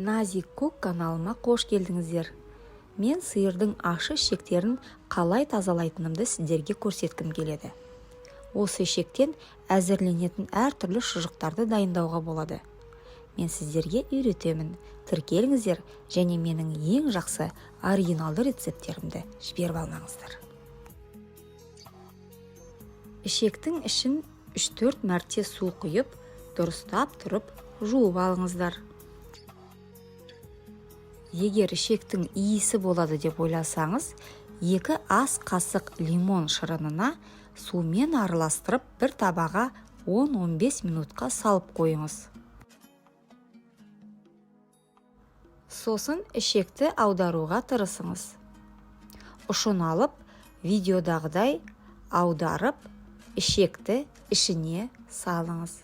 Назик Кук каналыма қош келдіңіздер. Мен сиырдың ашы ішектерін қалай тазалайтынымды сіздерге көрсеткім келеді. Осы ішектен әзірленетін әртүрлі шұжықтарды дайындауға болады. Мен сіздерге үйретемін. Тіркеліңіздер және менің ең жақсы оригиналды рецепттерімді жіберіп алмаңыздар. Ішектің ішін 3-4 мәрте су құйып, дұрыстап тұрып жуып алыңыздар. Егер ішектің иісі болады деп ойласаңыз, 2 ас қасық лимон шырынына сумен араластырып бір табаға 10-15 минутқа салып қойыңыз. Сосын ішекті аударуға тырысыңыз. Ұшын алып, видеодағыдай аударып, ішекті ішіне салыңыз.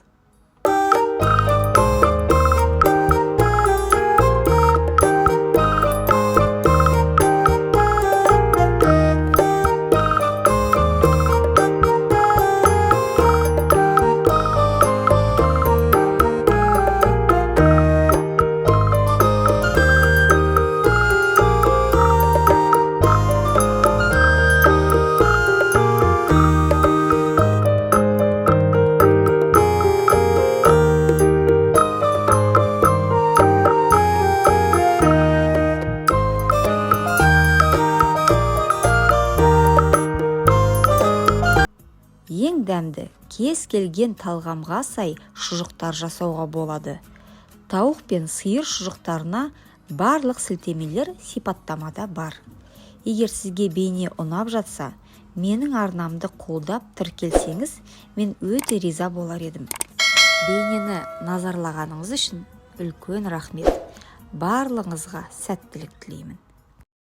Ең дәмді, кез келген талғамға сай шұжықтар жасауға болады. Тауық пен сиыр шұжықтарына барлық сілтемелер сипаттамада бар. Егер сізге бейне ұнап жатса, менің арнамды қолдап тіркелсеңіз, мен өте риза болар едім. Бейнені назарлағаныңыз үшін үлкен рахмет. Барлығыңызға сәттілік тілеймін.